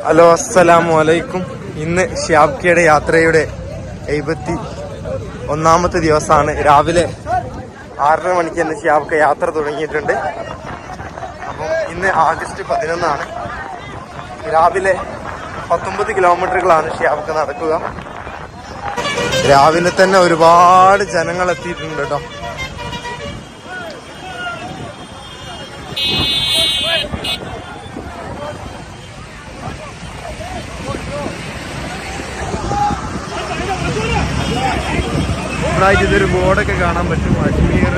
Hello, അസ്സലാമു അലൈക്കും. ഇന്ന് ഷിയാബ്ക്കയുടെ യാത്രയുടെ 71ാമത്തെ ദിവസമാണ്. രാവിലെ 6:30 മണിക്ക് തന്നെ ഷിയാബ്ക്ക യാത്ര തുടങ്ങിയിട്ടുണ്ട്. അപ്പം ഇന്ന് ആഗസ്റ്റ് 11 രാവിലെ 19 കിലോമീറ്ററുകളാണ് ഷിയാബ്ക്ക നടക്കുക. രാവിലെ തന്നെ ഒരുപാട് ജനങ്ങൾ എത്തിയിട്ടുണ്ട് കേട്ടോ. ഇതൊരു ബോർഡൊക്കെ കാണാൻ പറ്റും. അജ്മീർ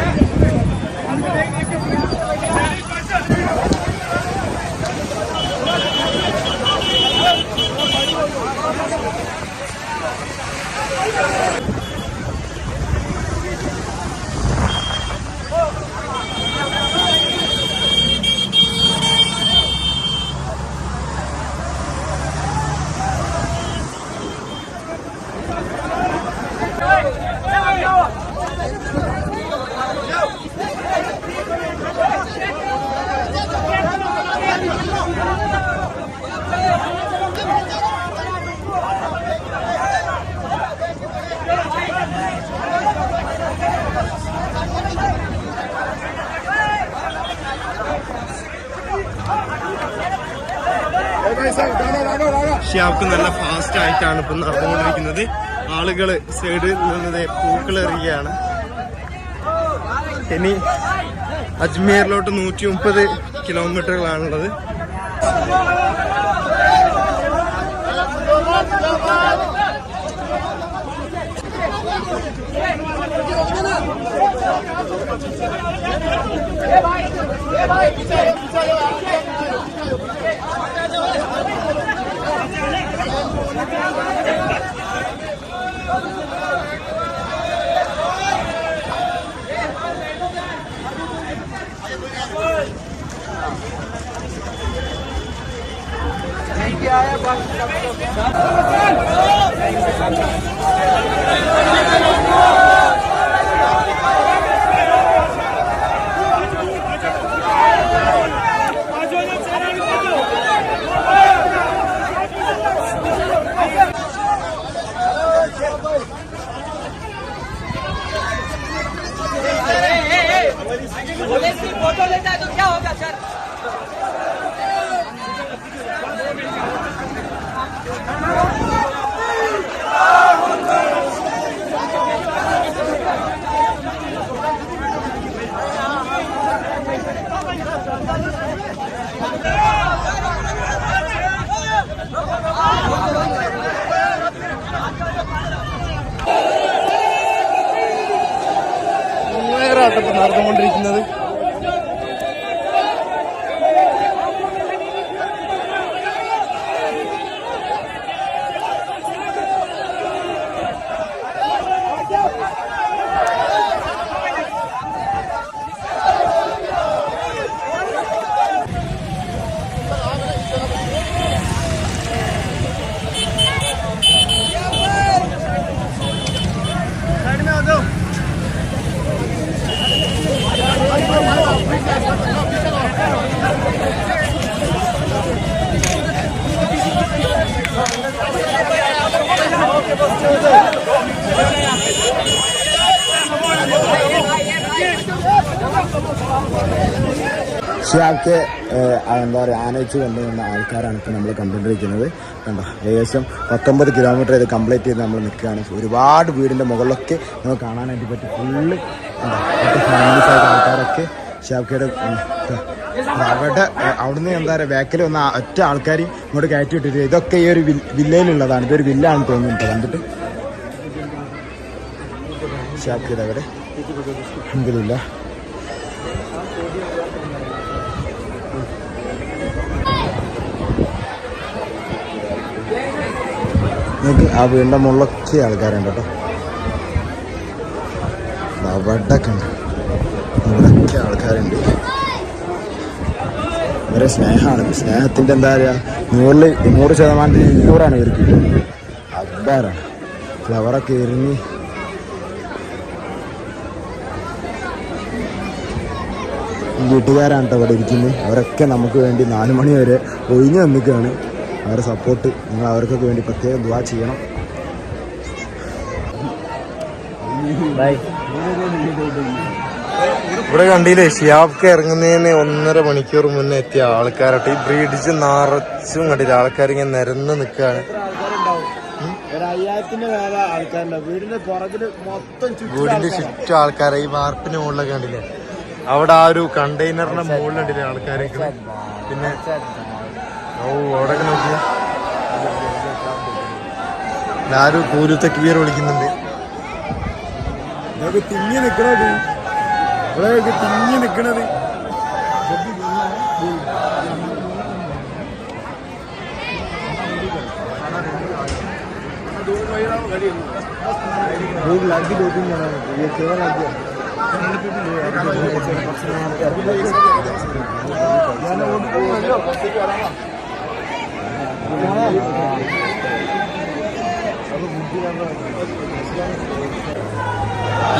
ഷിയാബ്ക്ക് നല്ല ഫാസ്റ്റ് ആയിട്ടാണ് ഇപ്പം നടന്നുകൊണ്ടിരിക്കുന്നത്. ആളുകൾ സൈഡിൽ നിന്നത് പൂക്കളെറിയുകയാണ്. ഇനി അജ്മീറിലോട്ട് 130 കിലോമീറ്ററുകളാണുള്ളത്. फोटो लेता है तो क्या होगा सर? നടന്നുകൊണ്ടിരിക്കുന്നത് ഷിയാബ്ക്ക് എന്താ പറയുക ആനയിച്ച് കൊണ്ടുവന്ന ആൾക്കാരാണ് ഇപ്പോൾ നമ്മൾ കണ്ടുകൊണ്ടിരിക്കുന്നത്. കണ്ടോ, ഏകദേശം 19 കിലോമീറ്റർ ഇത് കംപ്ലീറ്റ് ചെയ്ത് നമ്മൾ നിൽക്കുകയാണ്. ഒരുപാട് വീടിൻ്റെ മുകളിലൊക്കെ നമുക്ക് കാണാനായിട്ട് പറ്റും. ഫുള്ള് ഫാമിലീസ് ആയിട്ട് ആൾക്കാരൊക്കെ ഷിയാബ്ക്കയുടെ അവിടെ അവിടുന്ന് എന്താ പറയുക ബാക്കിൽ വന്ന ഒറ്റ ആൾക്കാർ ഇങ്ങോട്ട് കയറ്റി വിട്ടിട്ട് ഇതൊക്കെ ഈ ഒരു വില്ലയിലുള്ളതാണ്. ഇതൊരു വില്ലാണെന്ന് തോന്നുന്നുണ്ട് കണ്ടിട്ട്. ഷിയാബ്ക്കയുടെ അവിടെ എന്തില്ല നിങ്ങൾക്ക് ആ വീടിൻ്റെ മുകളിലൊക്കെ ആൾക്കാരുണ്ട് കേട്ടോ. അവിടെയൊക്കെ ഉണ്ട്, ഇവിടെയൊക്കെ ആൾക്കാരുണ്ട്. ഇവരെ സ്നേഹമാണ്. സ്നേഹത്തിൻ്റെ എന്താ പറയുക 100% 200 ഇവർക്ക് കിട്ടുന്നത്. അക്ബാറാണ്. ഫ്ലവറൊക്കെ എറിഞ്ഞ് വീട്ടുകാരാണ് കേട്ടോ ഇവിടെ ഇരിക്കുന്നത്. അവരൊക്കെ നമുക്ക് വേണ്ടി 4 മണി വരെ ഒഴിഞ്ഞു നിൽക്കുകയാണ്. അവരുടെ സപ്പോർട്ട് നിങ്ങൾ അവർക്കൊക്കെ വേണ്ടി പ്രത്യേകം ദുആ ചെയ്യണം. ഇവിടെ കണ്ടില്ലേ ഷിയാബ്ക്ക് ഇറങ്ങുന്നതിന് 1.5 മണിക്കൂർ മുന്നേ എത്തിയ ആൾക്കാരട്ടെ. ഈ ബ്രിഡ്ജ് നിറച്ചും കണ്ടില്ല, ആൾക്കാരിങ്ങനെ നിരന്ന് നിൽക്കുകയാണ്. 5000-ന്റെ മേലെ ആൾക്കാരുണ്ടാവും. വീടിന്റെ പുറകില് മൊത്തം വീടിന്റെ ചുറ്റും ആൾക്കാരെ. ഈ വാർപ്പിന് മുകളിലൊക്കെ കണ്ടില്ലേ, അവിടെ ആ ഒരു കണ്ടെയ്നറിന്റെ മുകളിലുണ്ടല്ലേ ആൾക്കാരൊക്കെ. പിന്നെ അവിടെ നോക്കിയ ആരും കൂലുത്തക്കീർ വിളിക്കുന്നുണ്ട്. ഇതൊക്കെ തിങ്ങി നിക്കണത്, ഇവിടെയൊക്കെ തിങ്ങി നിക്കണത്.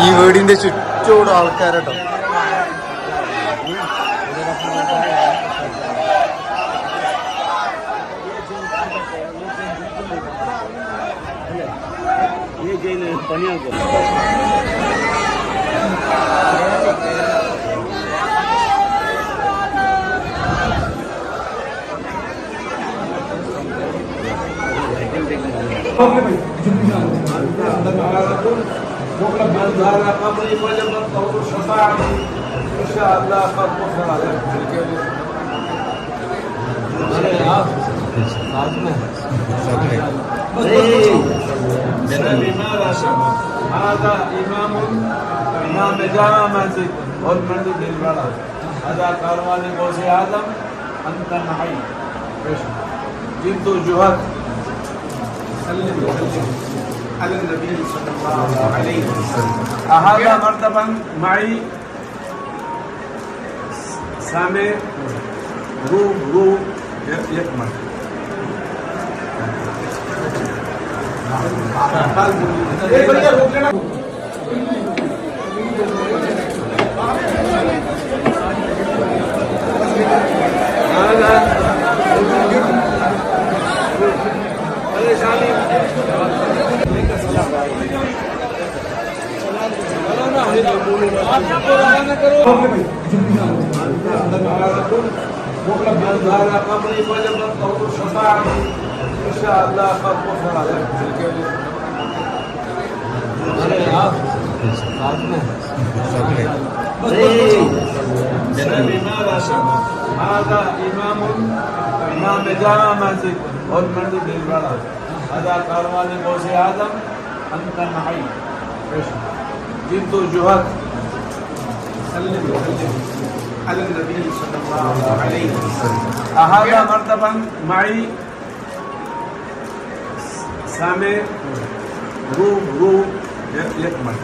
ഈ വീടിന്റെ ചുറ്റോട് ആൾക്കാരട്ടോ. هذا إمام جامع مسجد والمسجد للبلد هذا كاروان غوث آدم أنت معي جئت جهد سلم على النبي صلى الله عليه وسلم. هذا مرتبا معي سامع روح يكمل. إن شاء الله قد غفر لك. هذا إمام جامع مسجد والمسجد للبلد هذا كاروان غوث آدم أنت معي جئت جهد سلم على النبي صلى الله عليه وسلم. هذا مرتبا معي سامع روح يكمل.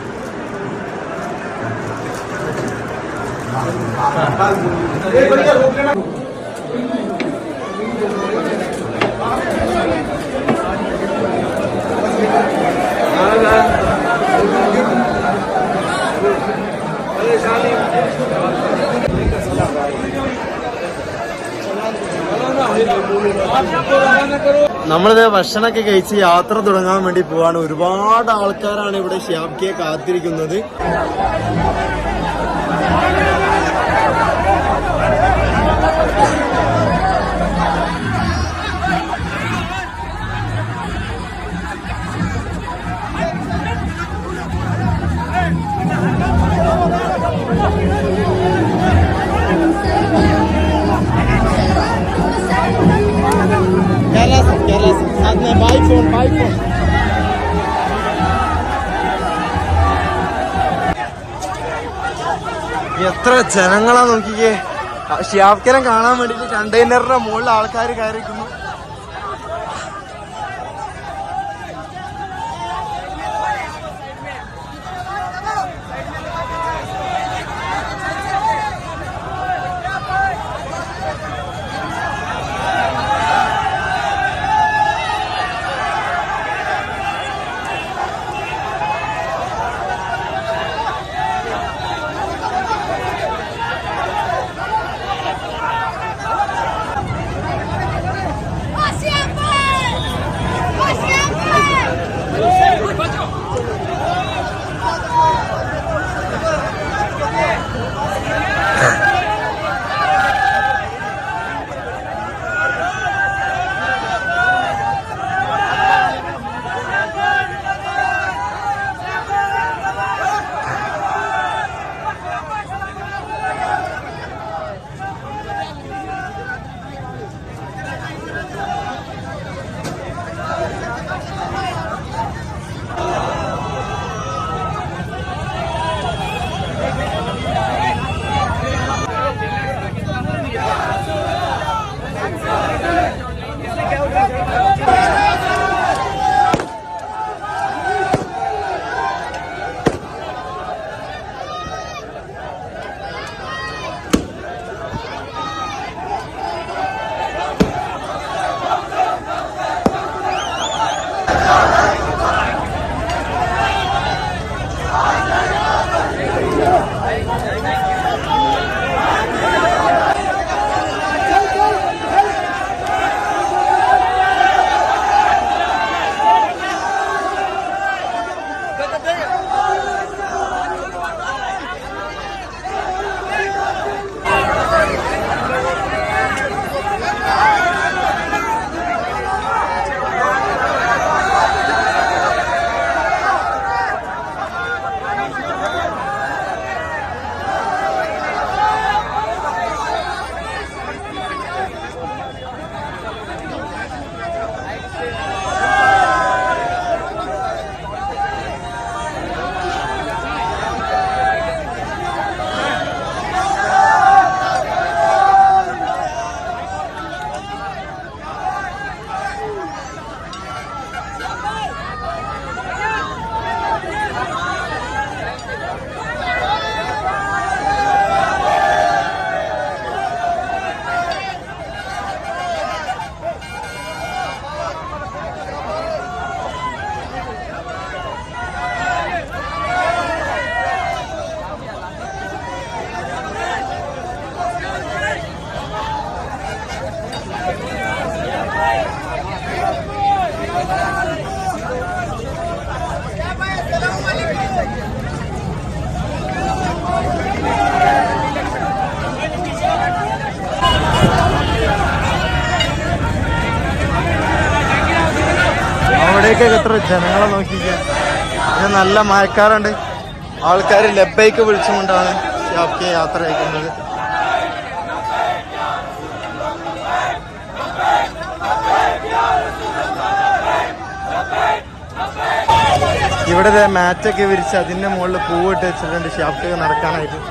നമ്മളിത് ഭക്ഷണമൊക്കെ കഴിച്ച് യാത്ര തുടങ്ങാൻ വേണ്ടി പോവാണ്. ഒരുപാട് ആൾക്കാരാണ് ഇവിടെ ഷിയാബ്ക്കയെ കാത്തിരിക്കുന്നത്. എത്ര ജനങ്ങളാ നോക്കിക്കേ. ഷിയാബ്ക്കനെ കാണാൻ വേണ്ടിട്ട് കണ്ടെയ്നറിന്റെ മുകളിൽ ആൾക്കാർ കയറിക്കുന്നു. ഇവിടേക്കൊക്കെ എത്ര ജനങ്ങളെ നോക്കിക്കാൻ. നല്ല മഴക്കാറുണ്ട്. ആൾക്കാർ ലബൈക്ക് വിളിച്ചുകൊണ്ടാണ് ഷാബ്ക്കെ യാത്ര അയക്കുന്നത്. ഇവിടെ മാറ്റൊക്കെ വിരിച്ച് അതിന്റെ മുകളിൽ പൂവിട്ട് വെച്ചിട്ടുണ്ട് ഷാബ്ക്കെ നടക്കാനായിട്ട്.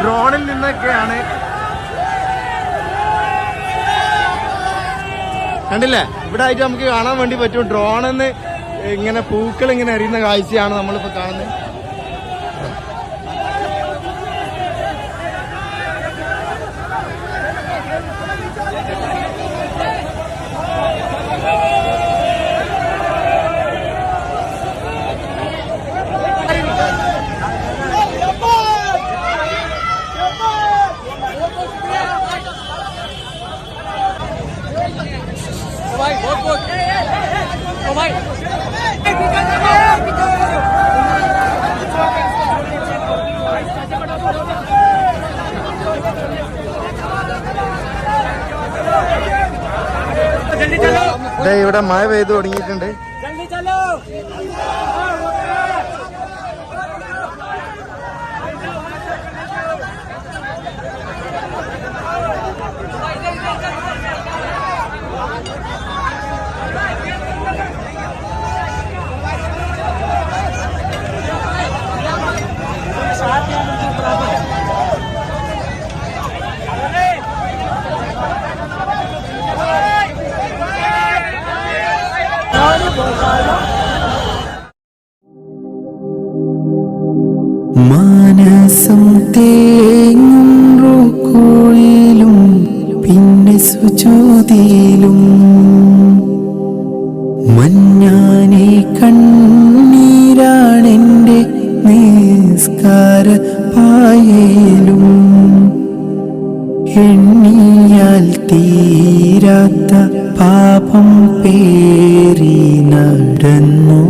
ഡ്രോണിൽ നിന്നൊക്കെയാണ് കണ്ടില്ലേ. ഇവിടെ ആയിട്ട് നമുക്ക് കാണാൻ വേണ്ടി പറ്റും. ഡ്രോണിന്ന് ഇങ്ങനെ പൂക്കൾ ഇങ്ങനെ എറിയുന്ന കാഴ്ചയാണ് നമ്മളിപ്പോ കാണുന്നത്. ഇവിടെ മഴ പെയ്തു തുടങ്ങിയിട്ടുണ്ട്. മനസം തേങ്ങും റുക്കൂയിലും പിന്നെ സുജൂദിലും മഞ്ഞാനെ കണ്ണീരാണെന്റെ നിസ്കാര പായലും എണ്ണിയാൽ തീരാത്ത പാപം പേറി നടന്നു